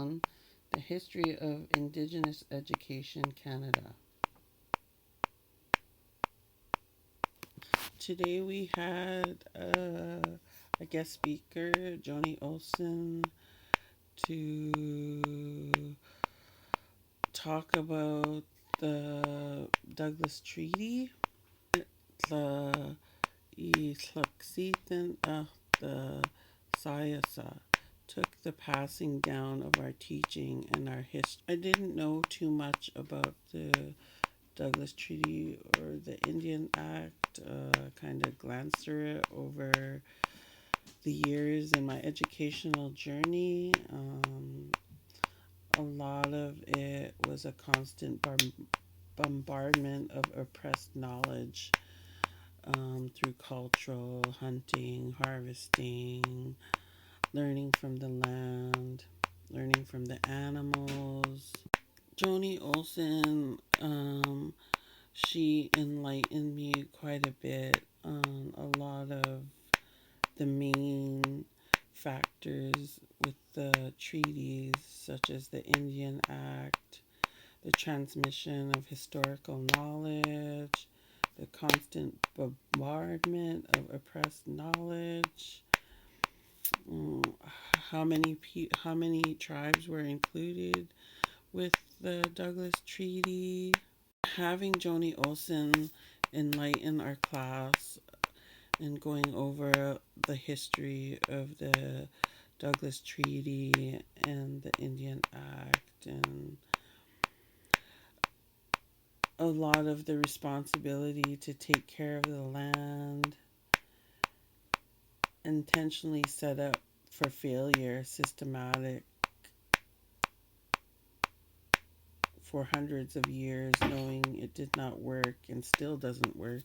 on the history of Indigenous Education Canada. Today we had a guest speaker, Joni Olson, to talk about the Douglas Treaty. The Islaksitan the Sayasa took the passing down of our teaching and our history. I didn't know too much about the Douglas Treaty or the Indian Act. Kind of glanced through it over the years in my educational journey. A lot of it was a constant bombardment of oppressed knowledge through cultural hunting, harvesting, learning from the land, learning from the animals. Joni Olson, she enlightened me quite a bit on a lot of the main factors with the treaties, such as the Indian Act, the transmission of historical knowledge, the constant bombardment of oppressed knowledge, how many tribes were included with the Douglas Treaty. Having Joni Olson enlighten our class and going over the history of the Douglas Treaty and the Indian Act and a lot of the responsibility to take care of the land, intentionally set up for failure, systematic for hundreds of years, knowing it did not work and still doesn't work.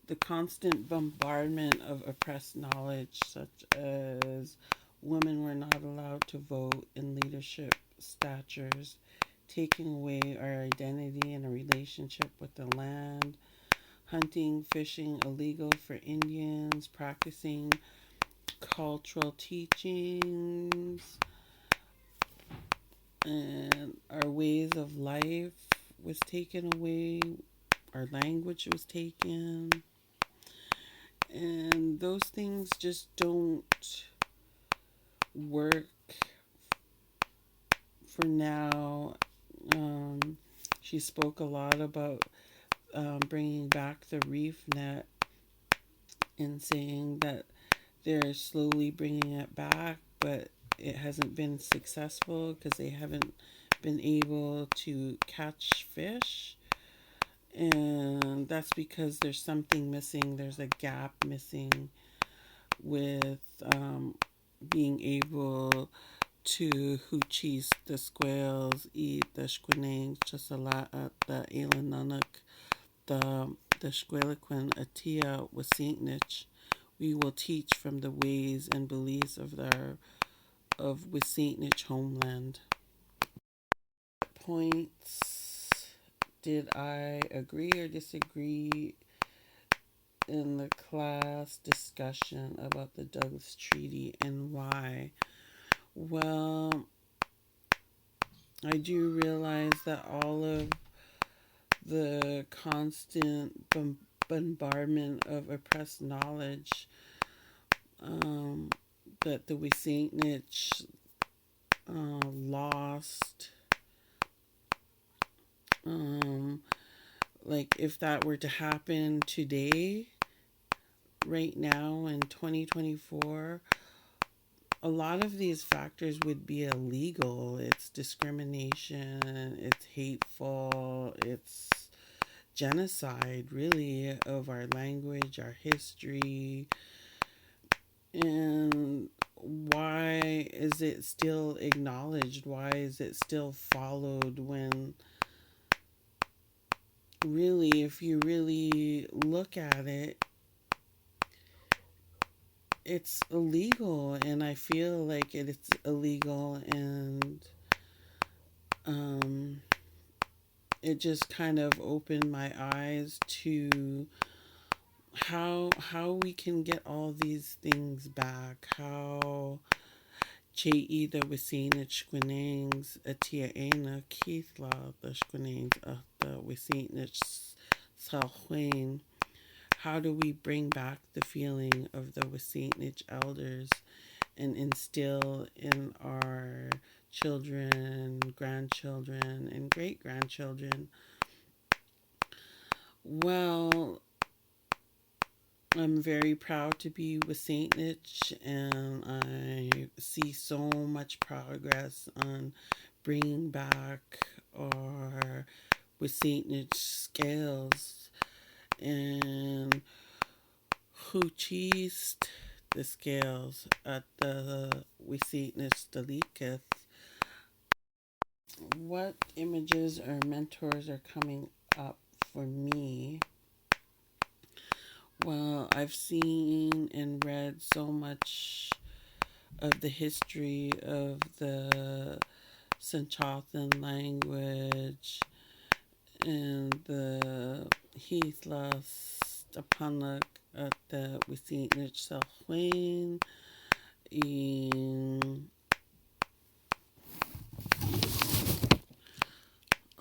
The constant bombardment of oppressed knowledge, such as women were not allowed to vote in leadership statures, taking away our identity and a relationship with the land, hunting, fishing illegal for Indians, practicing cultural teachings, and our ways of life was taken away, our language was taken, and those things just don't work for now. She spoke a lot about bringing back the reef net and saying that they're slowly bringing it back, but it hasn't been successful because they haven't been able to catch fish. And that's because there's something missing. There's a gap missing with being able to hoochies the squales, eat the squinang, chasala at the elanunuk, the squelequin atia was Saint Nec. We will teach from the ways and beliefs of Saint homeland. Points did I agree or disagree in the class discussion about the Douglas Treaty and why? Well, I do realize that all of the constant bombardment of oppressed knowledge that the Saint lost. Like if that were to happen today, right now in 2024, a lot of these factors would be illegal. It's discrimination, it's hateful, it's genocide, really, of our language, our history. And why is it still acknowledged? Why is it still followed when really, if you really look at it, it's illegal? And I feel like it's illegal, and it just kind of opened my eyes to how we can get all these things back, how Che the Wisina Squinangs a tia Ana Keithla the Squinangs the Wisina Salhuin. How do we bring back the feeling of the Wisitnich elders and instill in our children, grandchildren, and great grandchildren? Well, I'm very proud to be with Saint Nitch, and I see so much progress on bringing back our with Saint Nitch scales and who cheesed the scales at the with Saint Nitch Delicate. What images or mentors are coming up for me? Well, I've seen and read so much of the history of the Sanchothan language and the Heathlas, Stapanak at the Wisitnich Selwyn, in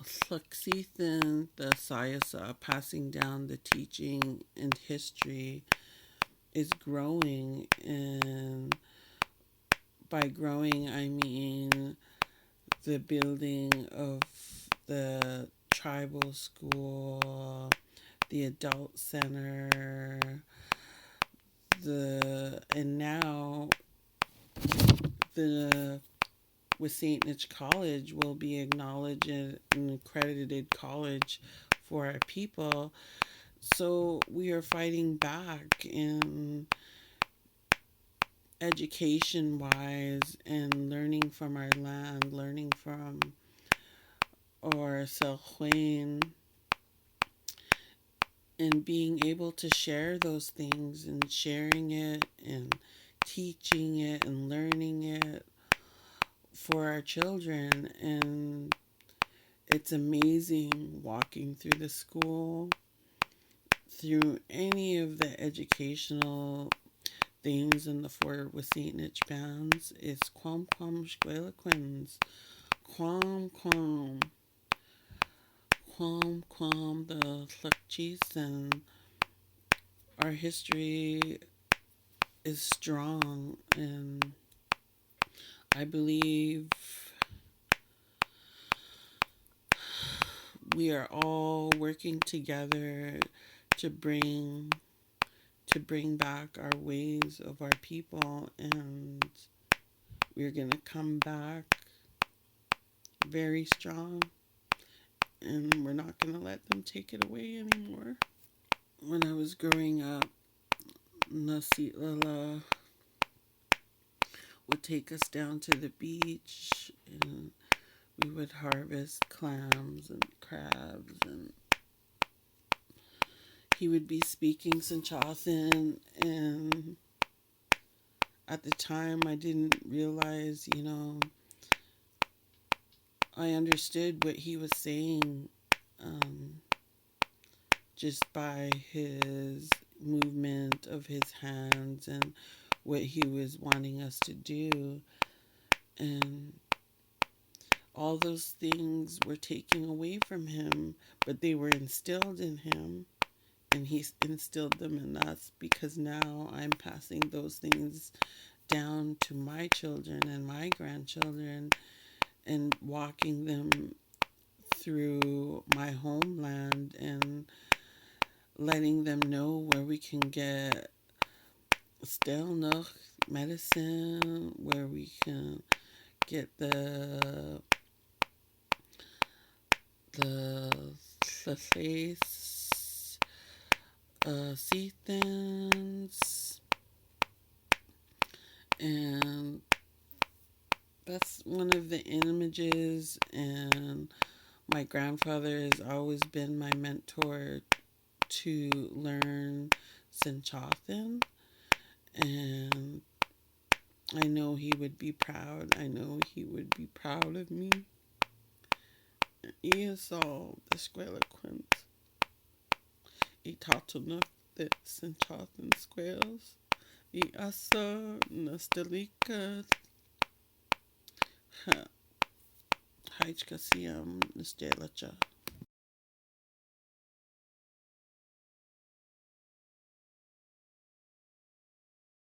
Sluxethan, the Sayasa, passing down the teaching and history is growing, and by growing I mean the building of the tribal school, the adult center, and now the with St. Nitch College will be acknowledged as an accredited college for our people. So we are fighting back in education wise and learning from our land, learning from our Selhuin, and being able to share those things and sharing it and teaching it and learning it for our children. And it's amazing walking through the school, through any of the educational things in the Fort Wasinich bands. It's Quam Quam Squelequins, Quam Quam, Quam Quam, the Cluckcheese, and our history is strong. And I believe we are all working together to bring back our ways of our people, and we're going to come back very strong, and we're not going to let them take it away anymore. When I was growing up, Nasit Lala would take us down to the beach, and we would harvest clams and crabs, and he would be speaking Sanchothan, and at the time I didn't realize, I understood what he was saying, um, just by his movement of his hands and what he was wanting us to do. And all those things were taken away from him, but they were instilled in him, and he instilled them in us, because now I'm passing those things down to my children and my grandchildren and walking them through my homeland and letting them know where we can get stelnoch medicine, where we can get the face Seathans, and that's one of the images. And my grandfather has always been my mentor to learn Sinchothan, and I know he would be proud. I know he would be proud of me. He all the Squelequins. He taught enough the Sinchothan squales. He asa Nastalika Kaichka Siam Nestelacha.